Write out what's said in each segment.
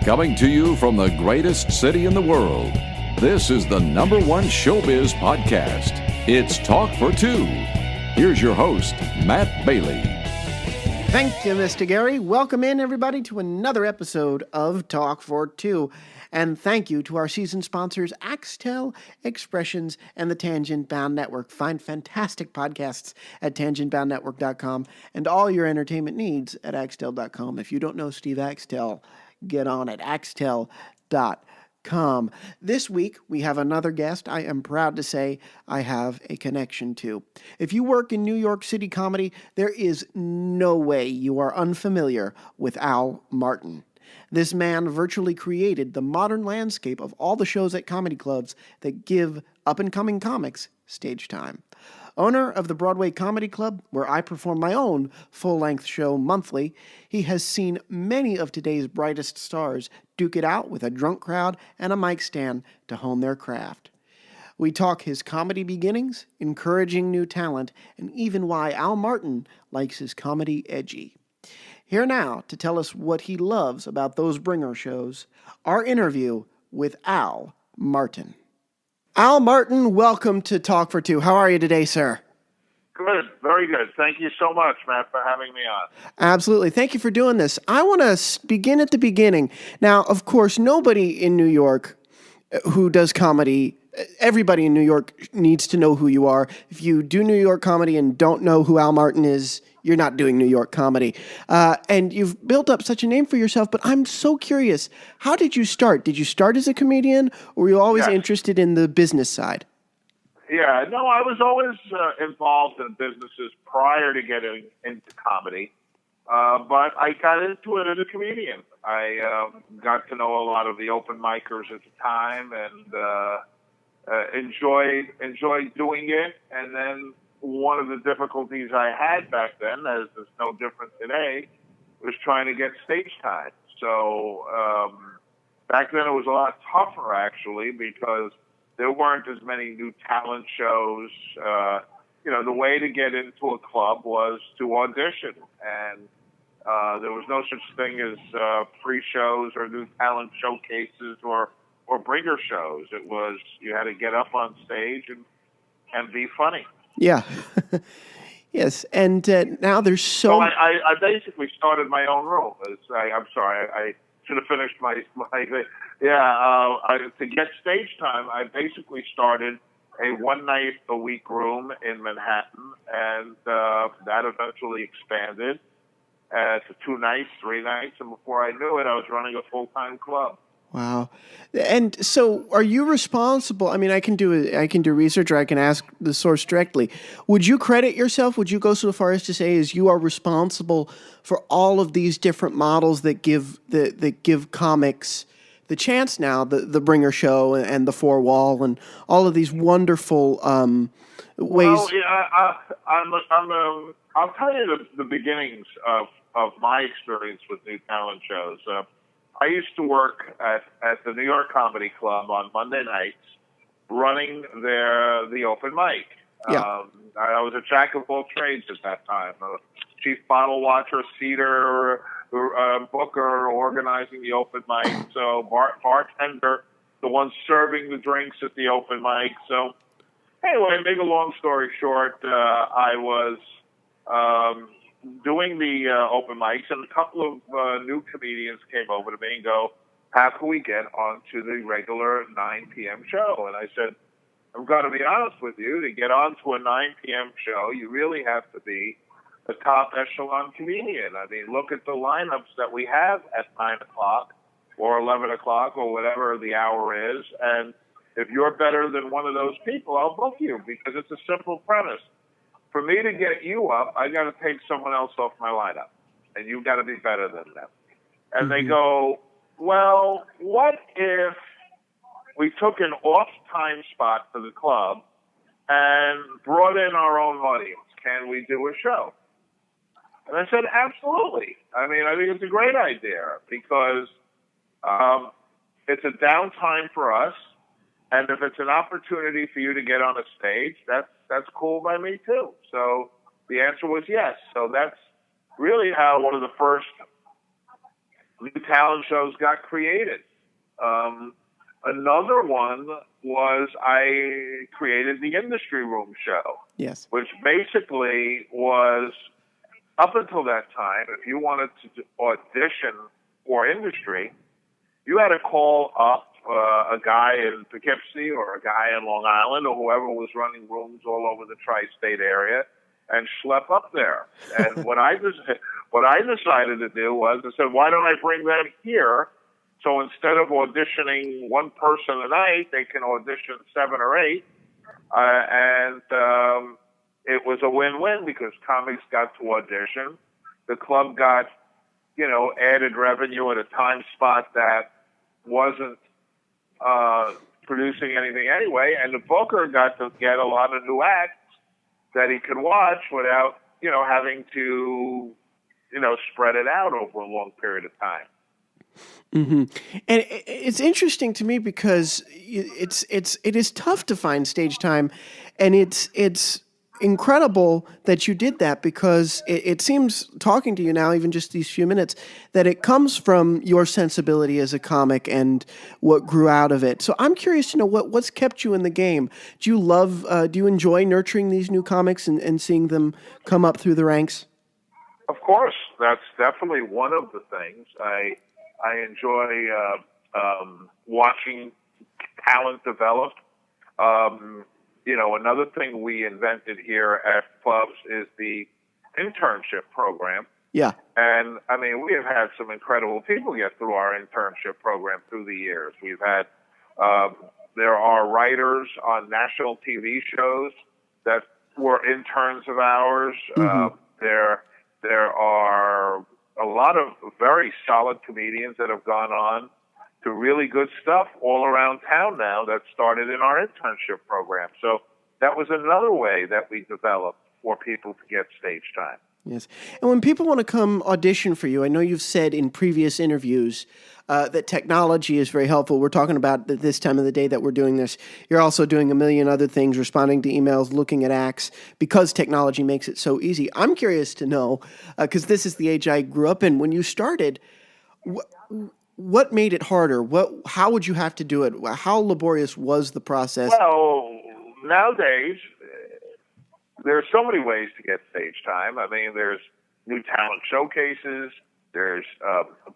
Coming to you from the greatest city in the world, this is the #1 showbiz podcast. It's Talk for Two. Here's your host, Matt Bailey. Thank you, Mr. Gary. Welcome in, everybody, to another episode of Talk for Two. And thank you to our season sponsors, Axtel, Expressions, and the Tangent Bound Network. Find fantastic podcasts at tangentboundnetwork.com and all your entertainment needs at axtel.com. If you don't know Steve Axtel, get on at axtel.com. This week, we have another guest I am proud to say I have a connection to. If you work in New York City comedy, there is no way you are unfamiliar with Al Martin. This man virtually created the modern landscape of all the shows at comedy clubs that give up-and-coming comics stage time. Owner of the Broadway Comedy Club, where I perform my own full-length show monthly, he has seen many of today's brightest stars duke it out with a drunk crowd and a mic stand to hone their craft. We talk his comedy beginnings, encouraging new talent, and even why Al Martin likes his comedy edgy. Here now to tell us what he loves about those bringer shows, our interview with Al Martin. Al Martin, welcome to Talk for Two. How are you today, sir? Good, very good. Thank you so much, Matt, for having me on. Absolutely. Thank you for doing this. I want to begin at the beginning. Now, of course, nobody in New York who does comedy, everybody in New York needs to know who you are. If you do New York comedy and don't know who Al Martin is, you're not doing New York comedy. And you've built up such a name for yourself, but I'm so curious, how did you start? Did you start as a comedian, or were you always interested in the business side? Yeah, no, I was always involved in businesses prior to getting into comedy, but I got into it as a comedian. I got to know a lot of the open micers at the time and enjoyed doing it, and then one of the difficulties I had back then, as is no different today, was trying to get stage time. So back then it was a lot tougher, actually, because there weren't as many new talent shows. The way to get into a club was to audition, and there was no such thing as pre-shows or new talent showcases or bringer shows. It was you had to get up on stage and be funny. Yeah. Yes. And now there's so... Well, I basically started my own room. I'm sorry, I should have finished my to get stage time, I basically started a one-night-a-week room in Manhattan, and that eventually expanded to 2 nights, 3 nights, and before I knew it, I was running a full-time club. Wow. And so are you responsible? I mean, I can do research, or I can ask the source directly. Would you credit yourself? Would you go so far as to say is you are responsible for all of these different models that give comics the chance now, the bringer show and the four wall and all of these wonderful ways? Well, yeah, I'll tell you the beginnings of my experience with new talent shows. I used to work at the New York Comedy Club on Monday nights, running the open mic. Yeah. I was a jack of all trades at that time: chief bottle watcher, seater, booker, organizing the open mic. So bartender, the one serving the drinks at the open mic. So anyway, make a long story short, I was doing the open mics, and a couple of new comedians came over to me and go, how can we get onto the regular 9 p.m. show? And I said, I'm going to be honest with you, to get onto a 9 p.m. show, you really have to be a top echelon comedian. I mean, look at the lineups that we have at 9 o'clock or 11 o'clock or whatever the hour is, and if you're better than one of those people, I'll book you, because it's a simple premise. For me to get you up, I got to take someone else off my lineup, and you've got to be better than them. And they go, well, what if we took an off-time spot for the club and brought in our own audience? Can we do a show? And I said, absolutely. I mean, I think it's a great idea, because it's a downtime for us, and if it's an opportunity for you to get on a stage, that's cool by me too. So the answer was yes. So that's really how one of the first new talent shows got created. Another one was I created the Industry Room show, Yes. which basically was, up until that time, if you wanted to audition for industry, you had to call up a guy in Poughkeepsie or a guy in Long Island or whoever was running rooms all over the tri-state area and schlep up there. And what I decided to do was I said, why don't I bring them here? So instead of auditioning one person a night, they can audition 7 or 8. And it was a win-win because comics got to audition. The club got, added revenue at a time spot that wasn't producing anything anyway. And the booker got to get a lot of new acts that he could watch without, having to, spread it out over a long period of time. Mm-hmm. And it's interesting to me because it is tough to find stage time, and it's incredible that you did that because it seems, talking to you now, even just these few minutes, that it comes from your sensibility as a comic and what grew out of it. So I'm curious to know what's kept you in the game. Do you enjoy nurturing these new comics and seeing them come up through the ranks? Of course, that's definitely one of the things. I enjoy watching talent develop. Another thing we invented here at clubs is the internship program. Yeah. And, we have had some incredible people get through our internship program through the years. We've had, there are writers on national TV shows that were interns of ours. Mm-hmm. There are a lot of very solid comedians that have gone on to really good stuff all around town now that started in our internship program. So that was another way that we developed for people to get stage time. Yes. And when people want to come audition for you, I know you've said in previous interviews that technology is very helpful. We're talking about this time of the day that we're doing this. You're also doing a million other things, responding to emails, looking at acts, because technology makes it so easy. I'm curious to know, because this is the age I grew up in, when you started, what made it harder? How would you have to do it? How laborious was the process? Well, nowadays, there's so many ways to get stage time. There's new talent showcases, there's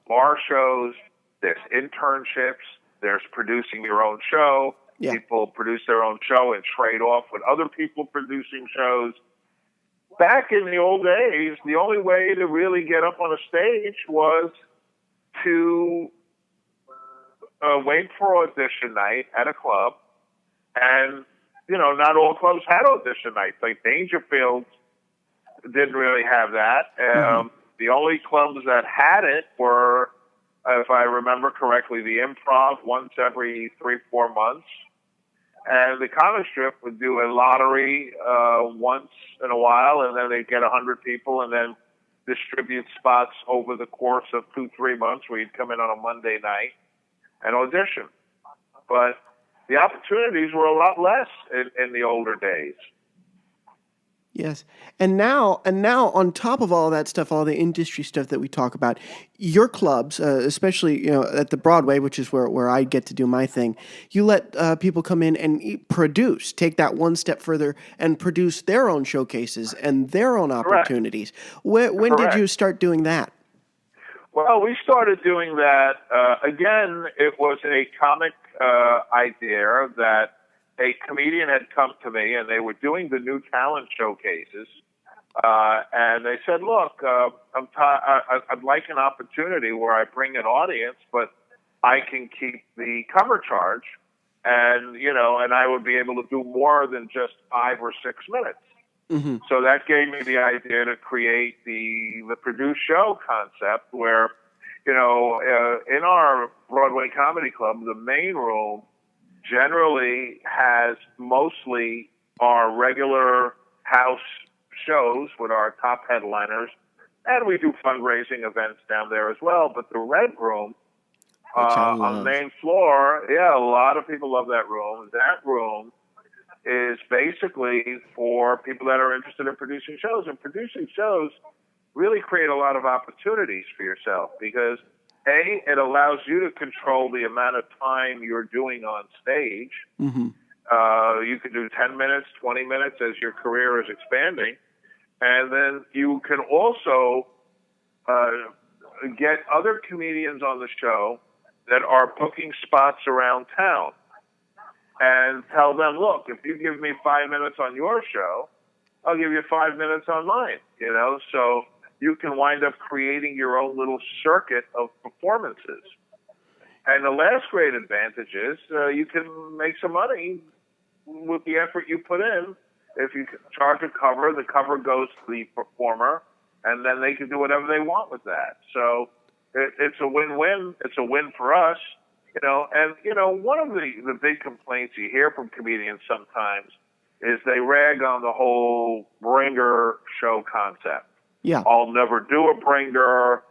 bar shows, there's internships, there's producing your own show. Yeah. People produce their own show and trade off with other people producing shows. Back in the old days, the only way to really get up on a stage was to wait for audition night at a club. And, not all clubs had audition nights. Like Dangerfield didn't really have that. The only clubs that had it were, if I remember correctly, the Improv once every 3-4 months. And the comic strip would do a lottery once in a while, and then they'd get 100 people and then distribute spots over the course of 2-3 months where you'd come in on a Monday night and audition. But the opportunities were a lot less in the older days. Yes. And now on top of all that stuff, all the industry stuff that we talk about, your clubs, especially, at the Broadway, which is where I get to do my thing, you let people come in and take that one step further and produce their own showcases and their own opportunities. When did you start doing that? Well, we started doing that, again, it was a comic idea that a comedian had come to me, and they were doing the new talent showcases, and they said, look, I'd like an opportunity where I bring an audience, but I can keep the cover charge, and, and I would be able to do more than just 5 or 6 minutes. Mm-hmm. So that gave me the idea to create the produced show concept where, in our Broadway Comedy Club, the main room generally has mostly our regular house shows with our top headliners, and we do fundraising events down there as well. But the Red Room on the main floor, a lot of people love that room. That room is basically for people that are interested in producing shows, and producing shows really create a lot of opportunities for yourself because it allows you to control the amount of time you're doing on stage. Mm-hmm. You can do 10 minutes, 20 minutes as your career is expanding. And then you can also get other comedians on the show that are booking spots around town and tell them, look, if you give me 5 minutes on your show, I'll give you 5 minutes on mine, so you can wind up creating your own little circuit of performances. And the last great advantage is you can make some money with the effort you put in. If you charge a cover, the cover goes to the performer, and then they can do whatever they want with that. So it's a win-win. It's a win for us, And, one of the big complaints you hear from comedians sometimes is they rag on the whole bringer show concept. Yeah. I'll never do a bringer.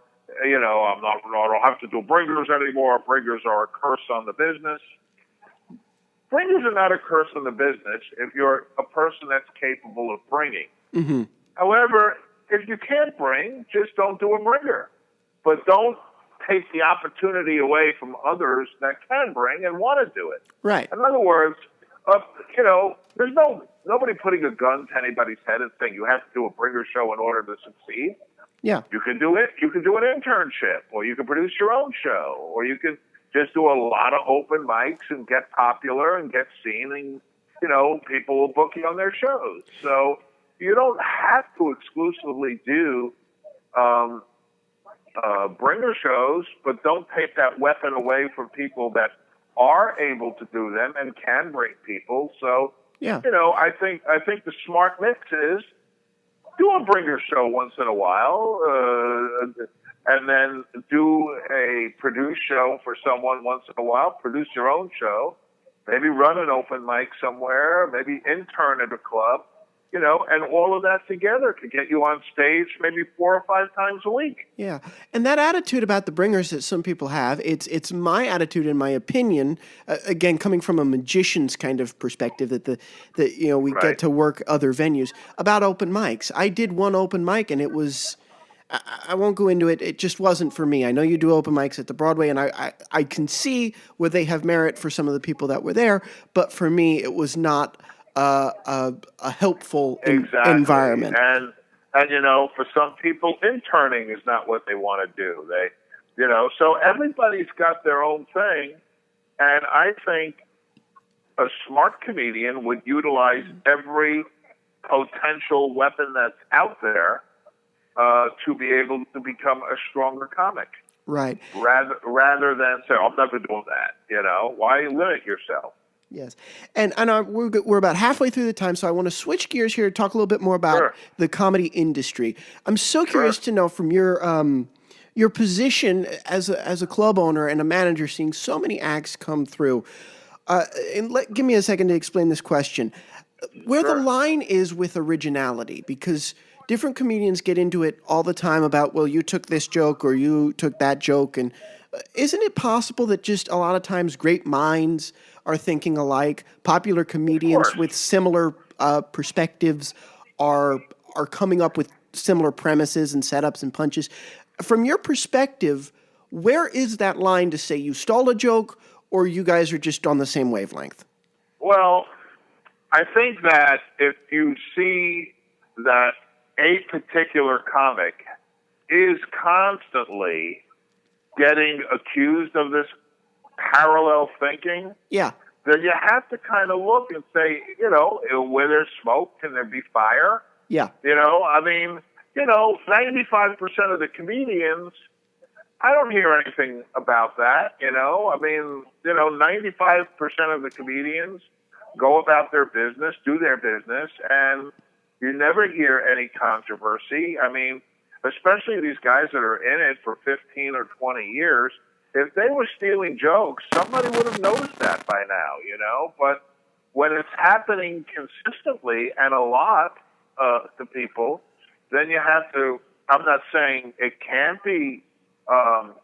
I don't have to do bringers anymore. Bringers are a curse on the business. Bringers are not a curse on the business if you're a person that's capable of bringing. Mm-hmm. However, if you can't bring, just don't do a bringer. But don't take the opportunity away from others that can bring and want to do it. Right. In other words, there's nobody putting a gun to anybody's head and saying you have to do a bringer show in order to succeed. Yeah. You can do it. You can do an internship, or you can produce your own show, or you can just do a lot of open mics and get popular and get seen, and people will book you on their shows. So you don't have to exclusively do bringer shows, but don't take that weapon away from people that are able to do them and can bring people. So yeah, I think the smart mix is do a bringer show once in a while, and then do a produced show for someone once in a while. Produce your own show, maybe run an open mic somewhere, maybe intern at a club, and all of that together could get you on stage maybe 4 or 5 times a week. Yeah, and that attitude about the bringers that some people have, it's my attitude, in my opinion, again, coming from a magician's kind of perspective, that we Right. get to work other venues, about open mics. I did one open mic, and it was, I won't go into it, it just wasn't for me. I know you do open mics at the Broadway, and I can see where they have merit for some of the people that were there, but for me, it was not a helpful environment. And for some people, interning is not what they want to do. So everybody's got their own thing, and I think a smart comedian would utilize every potential weapon that's out there to be able to become a stronger comic. Right. Rather than say, I'm never doing that. Why limit yourself? Yes. And we're about halfway through the time, so I want to switch gears here to talk a little bit more about the comedy industry. I'm so curious to know, from your position as a club owner and a manager, seeing so many acts come through, give me a second to explain this question. Where the line is with originality, because different comedians get into it all the time about, well, you took this joke or you took that joke, and isn't it possible that just a lot of times great minds are thinking alike? Popular comedians with similar perspectives are coming up with similar premises and setups and punches. From your perspective, where is that line to say you stole a joke or you guys are just on the same wavelength? Well, I think that if you see that a particular comic is constantly getting accused of this parallel thinking, then you have to kind of look and say, where there's smoke, can there be fire? Yeah. 95% of the comedians, I don't hear anything about that, 95% of the comedians go about their business, do their business, and you never hear any controversy. Especially these guys that are in it for 15 or 20 years, if they were stealing jokes, somebody would have noticed that by now, But when it's happening consistently and a lot to people, then you have to, I'm not saying it can't be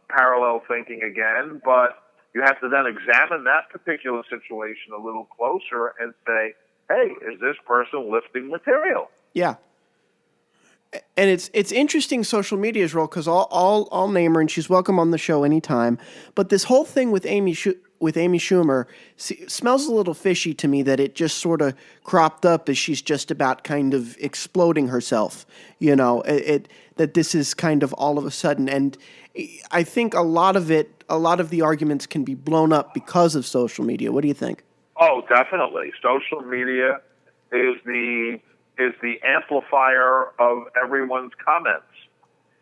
parallel thinking again, but you have to then examine that particular situation a little closer and say, hey, is this person lifting material? Yeah. And it's interesting social media's role because I'll name her and she's welcome on the show anytime. But this whole thing with Amy Schumer smells a little fishy to me. That it just sort of cropped up as she's just about kind of exploding herself. You know, that this is kind of all of a sudden, and I think a lot of the arguments can be blown up because of social media. What do you think? Oh, definitely. Social media is the amplifier of everyone's comments.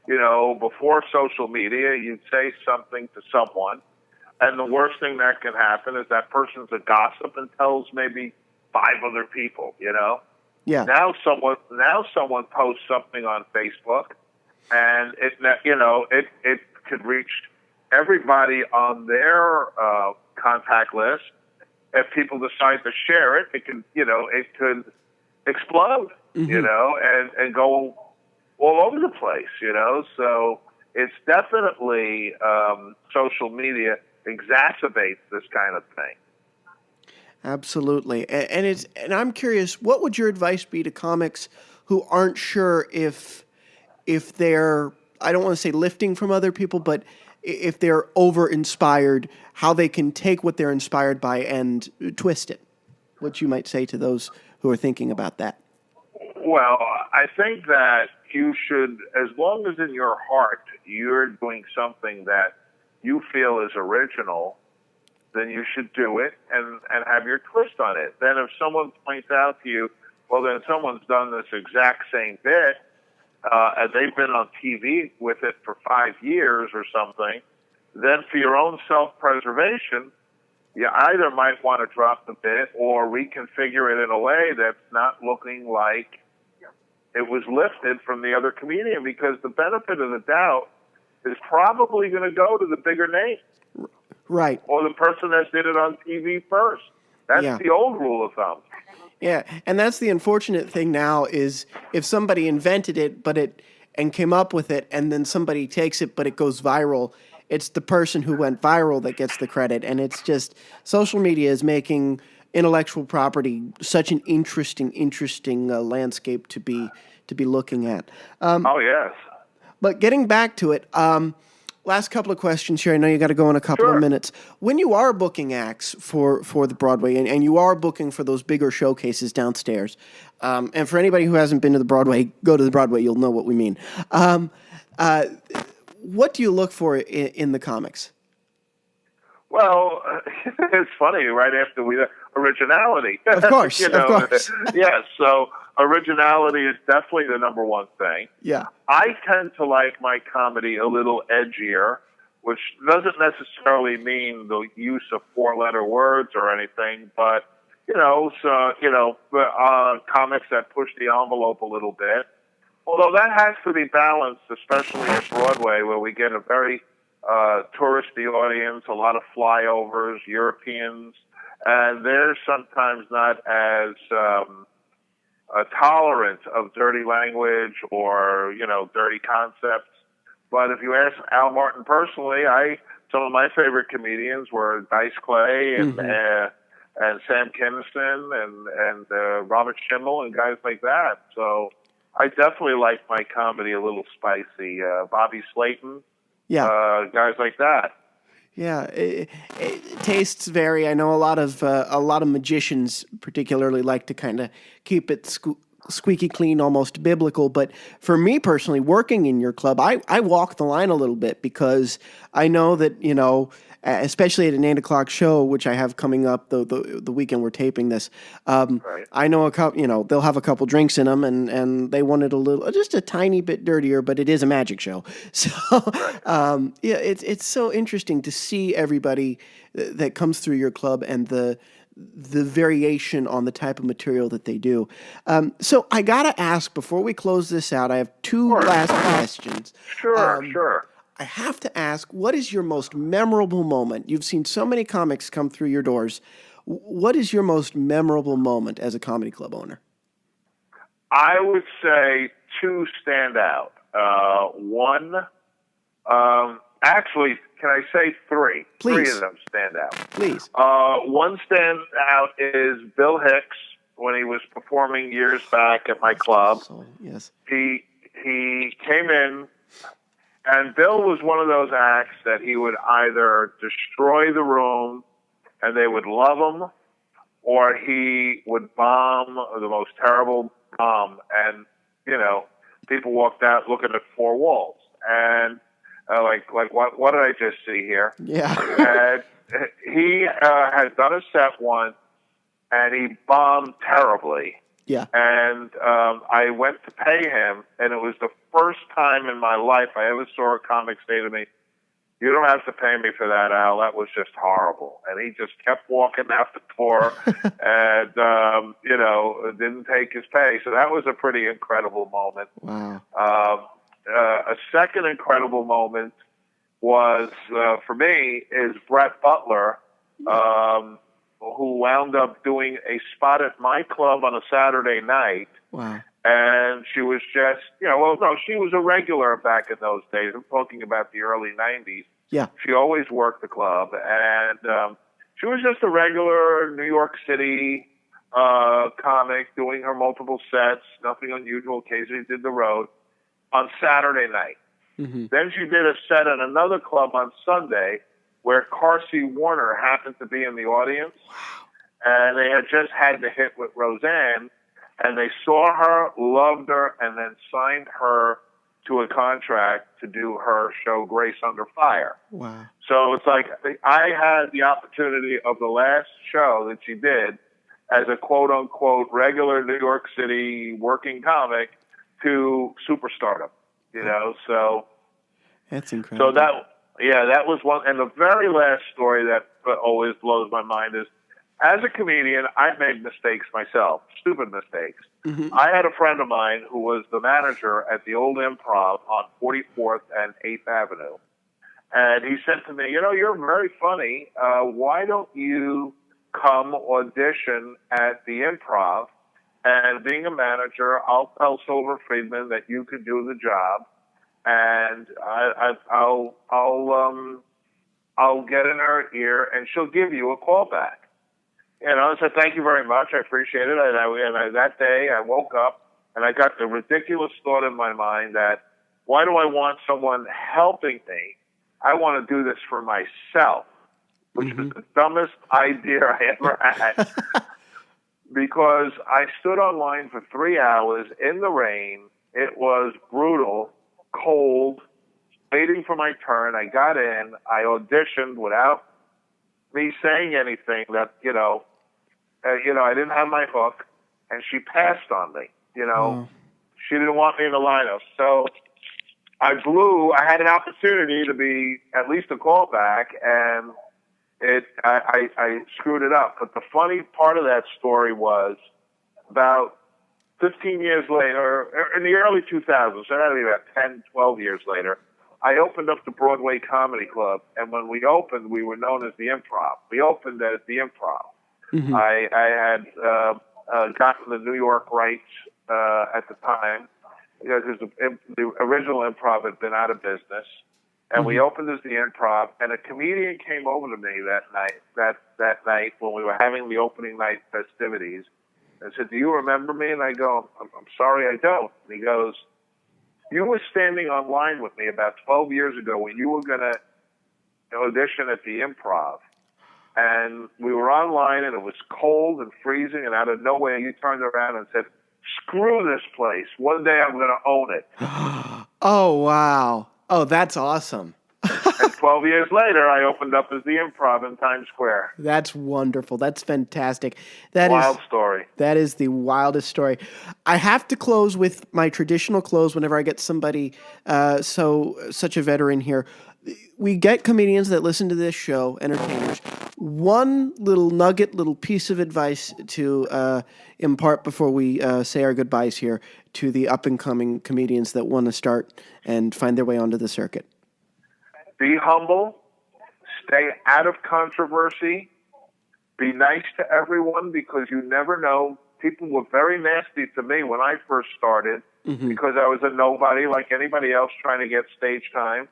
You know, before social media, you'd say something to someone, and the worst thing that can happen is that person's a gossip and tells maybe 5 other people, you know? Yeah. Now someone posts something on Facebook, and it could reach everybody on their contact list. If people decide to share it, it could explode, mm-hmm. and go all over the place, So it's definitely social media exacerbates this kind of thing. Absolutely. And I'm curious, what would your advice be to comics who aren't sure if they're, I don't want to say lifting from other people, but if they're over-inspired, how they can take what they're inspired by and twist it? What you might say to those who are thinking about that? Well, I think that you should, as long as in your heart you're doing something that you feel is original, then you should do it and have your twist on it. Then if someone points out to you, well, then someone's done this exact same bit, and they've been on TV with it for 5 years or something, then for your own self-preservation, you either might want to drop the bit or reconfigure it in a way that's not looking like it was lifted from the other comedian, because the benefit of the doubt is probably going to go to the bigger name. Right. Or the person that did it on TV first. That's the old rule of thumb. Yeah, and that's the unfortunate thing now is if somebody invented it and came up with it and then somebody takes it but it goes viral, it's the person who went viral that gets the credit. And it's just social media is making intellectual property such an interesting landscape to be looking at. Oh, yes. But getting back to it, last couple of questions here. I know you got to go in a couple of minutes. When you are booking acts for the Broadway and you are booking for those bigger showcases downstairs, and for anybody who hasn't been to the Broadway, go to the Broadway, you'll know what we mean. What do you look for in the comics? Well, it's funny, right after originality. Of course, of course. Yes, so originality is definitely the number one thing. Yeah. I tend to like my comedy a little edgier, which doesn't necessarily mean the use of 4-letter words or anything, but, comics that push the envelope a little bit. Although that has to be balanced, especially at Broadway, where we get a very touristy audience, a lot of flyovers, Europeans, and they're sometimes not as tolerant of dirty language or, dirty concepts. But if you ask Al Martin personally, some of my favorite comedians were Dice Clay and Sam Kinison and Robert Schimmel and guys like that. So I definitely like my comedy a little spicy. Bobby Slayton, guys like that. Yeah, tastes vary. I know a lot of magicians particularly like to kind of keep it squeaky clean, almost biblical. But for me personally, working in your club, I walk the line a little bit because I know that, especially at an 8:00 show, which I have coming up the weekend we're taping this. Right. I know they'll have a couple drinks in them, and they want it just a tiny bit dirtier, but it is a magic show. So, it's so interesting to see everybody that comes through your club and the variation on the type of material that they do. So I gotta ask before we close this out. I have two last questions. Sure. I have to ask, what is your most memorable moment? You've seen so many comics come through your doors. What is your most memorable moment as a comedy club owner? I would say 2 stand out. One, actually, can I say 3? Please. 3 of them stand out. Please. One stand out is Bill Hicks when he was performing years back at my club. Yes. he came in, and Bill was one of those acts that he would either destroy the room and they would love him, or he would bomb the most terrible bomb, and people walked out looking at four walls and like what did I just see here? Yeah. And he had done a set once, and he bombed terribly. Yeah. And I went to pay him, and it was the first time in my life I ever saw a comic say to me, "You don't have to pay me for that, Al. That was just horrible." And he just kept walking out the door and, didn't take his pay. So that was a pretty incredible moment. Wow. A second incredible moment was, for me, is Brett Butler, who wound up doing a spot at my club on a Saturday night. Wow. And she was just, she was a regular back in those days. I'm talking about the early 90s. Yeah. She always worked the club. And she was just a regular New York City comic doing her multiple sets, nothing unusual. Occasionally did the road on Saturday night. Mm-hmm. Then she did a set at another club on Sunday where Carsey Warner happened to be in the audience. Wow. And they had just had the hit with Roseanne, and they saw her, loved her, and then signed her to a contract to do her show Grace Under Fire. Wow. So it's like I had the opportunity of the last show that she did as a quote-unquote regular New York City working comic to superstardom, so that's incredible. So that was one. And the very last story that always blows my mind is, as a comedian, I've made mistakes myself, stupid mistakes. Mm-hmm. I had a friend of mine who was the manager at the old Improv on 44th and 8th Avenue. And he said to me, "You're very funny. Why don't you come audition at the Improv? And being a manager, I'll tell Silver Friedman that you can do the job, and I'll get in her ear, and she'll give you a call back." I said, "Thank you very much. I appreciate it." And that day, I woke up, and I got the ridiculous thought in my mind that, why do I want someone helping me? I want to do this for myself, which was the dumbest idea I ever had. Because I stood online for 3 hours in the rain. It was brutal, cold, waiting for my turn. I got in. I auditioned without me saying anything that, I didn't have my hook, and she passed on me. She didn't want me in the lineup. So I had an opportunity to be at least a callback, and I screwed it up. But the funny part of that story was about 15 years later, in the early 2000s, so that'd be about 10, 12 years later, I opened up the Broadway Comedy Club, and when we opened, we were known as the Improv. We opened at the Improv. Mm-hmm. I had gotten the New York rights at the time, because the original Improv had been out of business. And we opened as the Improv, and a comedian came over to me that night when we were having the opening night festivities, and said, "Do you remember me?" And I go, I'm sorry, I don't." And he goes, "You were standing online with me about 12 years ago when you were going to audition at the Improv. And we were online, and it was cold and freezing, and out of nowhere, you turned around and said, 'Screw this place. One day I'm going to own it.'" Oh, wow. Oh, that's awesome. And 12 years later, I opened up as the Improv in Times Square. That's wonderful. That's fantastic. Wild story. That is the wildest story. I have to close with my traditional close whenever I get somebody such a veteran here. We get comedians that listen to this show, entertainers. One little nugget, little piece of advice to impart before we say our goodbyes here to the up-and-coming comedians that want to start and find their way onto the circuit. Be humble. Stay out of controversy. Be nice to everyone, because you never know. People were very nasty to me when I first started, because I was a nobody like anybody else trying to get stage time.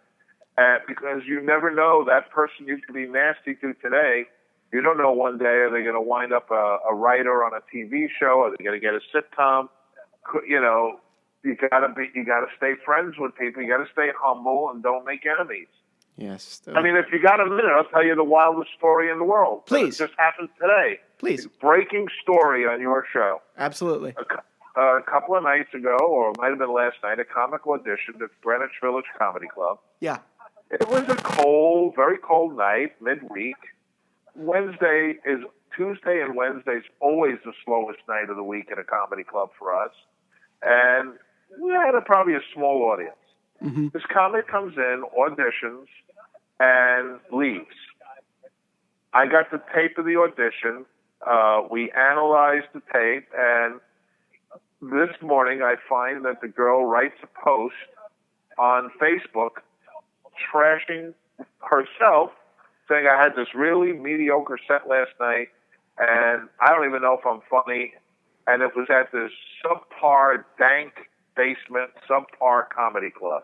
Because you never know, that person you could be nasty to today, you don't know one day, are they going to wind up a writer on a TV show? Are they going to get a sitcom? you gotta stay friends with people. You gotta stay humble and don't make enemies. Yes. I mean, if you got a minute, I'll tell you the wildest story in the world. Please. It just happened today. Please. Breaking story on your show. Absolutely. A couple of nights ago, or it might have been last night, a comic auditioned at Greenwich Village Comedy Club. Yeah. It was a very cold night, midweek. Tuesday and Wednesday is always the slowest night of the week at a comedy club for us. And we had probably a small audience. Mm-hmm. This comic comes in, auditions, and leaves. I got the tape of the audition. We analyzed the tape, and this morning I find that the girl writes a post on Facebook trashing herself, saying I had this really mediocre set last night, and I don't even know if I'm funny, and it was at this subpar, dank basement, subpar comedy club.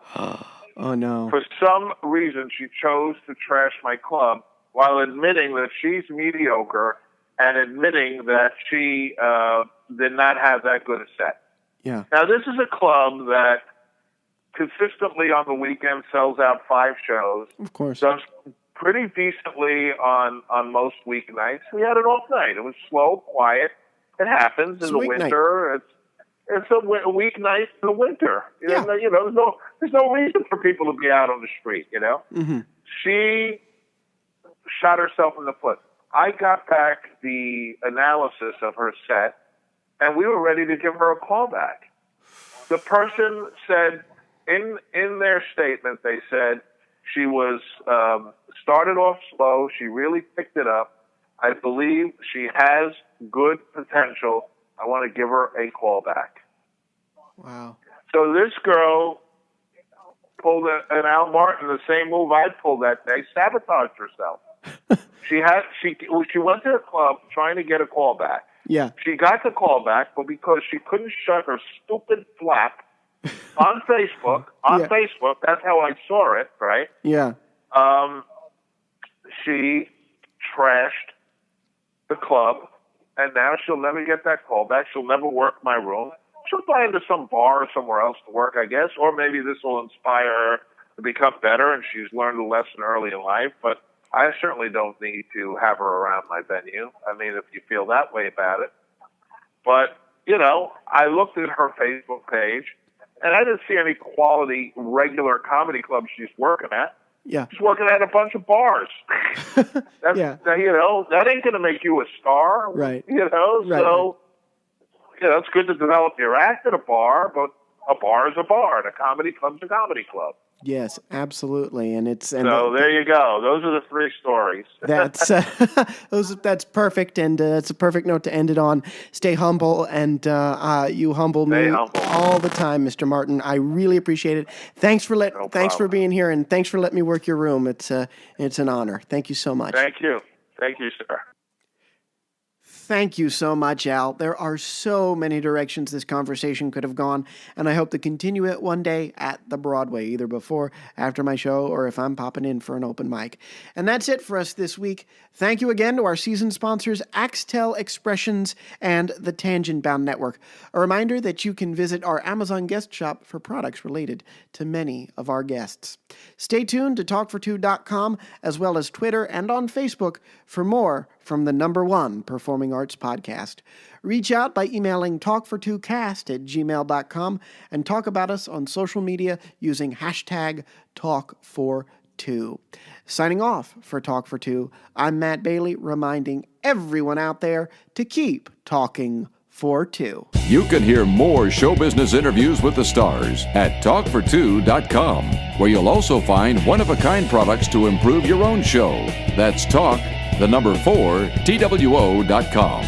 Oh, no. For some reason, she chose to trash my club while admitting that she's mediocre and admitting that she did not have that good a set. Yeah. Now, this is a club that consistently on the weekend sells out 5 shows. Of course. Does pretty decently on most weeknights. We had an off night. It was slow, quiet. It happens in the winter. It's a weeknight in the winter. Yeah. There's no reason for people to be out on the street, Mm-hmm. She shot herself in the foot. I got back the analysis of her set, and we were ready to give her a call back. The person said, in their statement, they said she was started off slow. She really picked it up. I believe she has good potential. I want to give her a call back. Wow. So this girl pulled an Al Martin, the same move I pulled that day, sabotaged herself. She went to the club trying to get a call back. Yeah. She got the call back, but because she couldn't shut her stupid flap on Facebook, that's how I saw it, right? Yeah. She trashed the club, and now she'll never get that call back. She'll never work my room. She'll fly into some bar or somewhere else to work, I guess, or maybe this will inspire her to become better, and she's learned a lesson early in life, but I certainly don't need to have her around my venue. I mean, if you feel that way about it. But, I looked at her Facebook page, and I didn't see any quality regular comedy clubs she's working at. Yeah. She's working at a bunch of bars. Yeah. That ain't going to make you a star. Right. Right. So, it's good to develop your act at a bar, but a bar is a bar, and a comedy club's a comedy club. Yes, absolutely, and there you go. Those are the 3 stories. That's that's perfect, and it's a perfect note to end it on. Stay humble, and you humble me all the time, Mr. Martin. I really appreciate it. Thanks for being here, and thanks for letting me work your room. It's an honor. Thank you so much. Thank you, sir. Thank you so much, Al. There are so many directions this conversation could have gone, and I hope to continue it one day at the Broadway, either before, after my show, or if I'm popping in for an open mic. And that's it for us this week. Thank you again to our season sponsors, Axtel Expressions and the Tangent Bound Network. A reminder that you can visit our Amazon guest shop for products related to many of our guests. Stay tuned to talkfor2.com as well as Twitter and on Facebook for more from the #1 Performing Arts Podcast. Reach out by emailing talkfor2cast@gmail.com and talk about us on social media using hashtag #TalkFor2. Signing off for Talk for Two, I'm Matt Bailey, reminding everyone out there to keep talking for two. You can hear more show business interviews with the stars at talkfor2.com, where you'll also find one-of-a-kind products to improve your own show. That's talk, the number 4, TWO.com.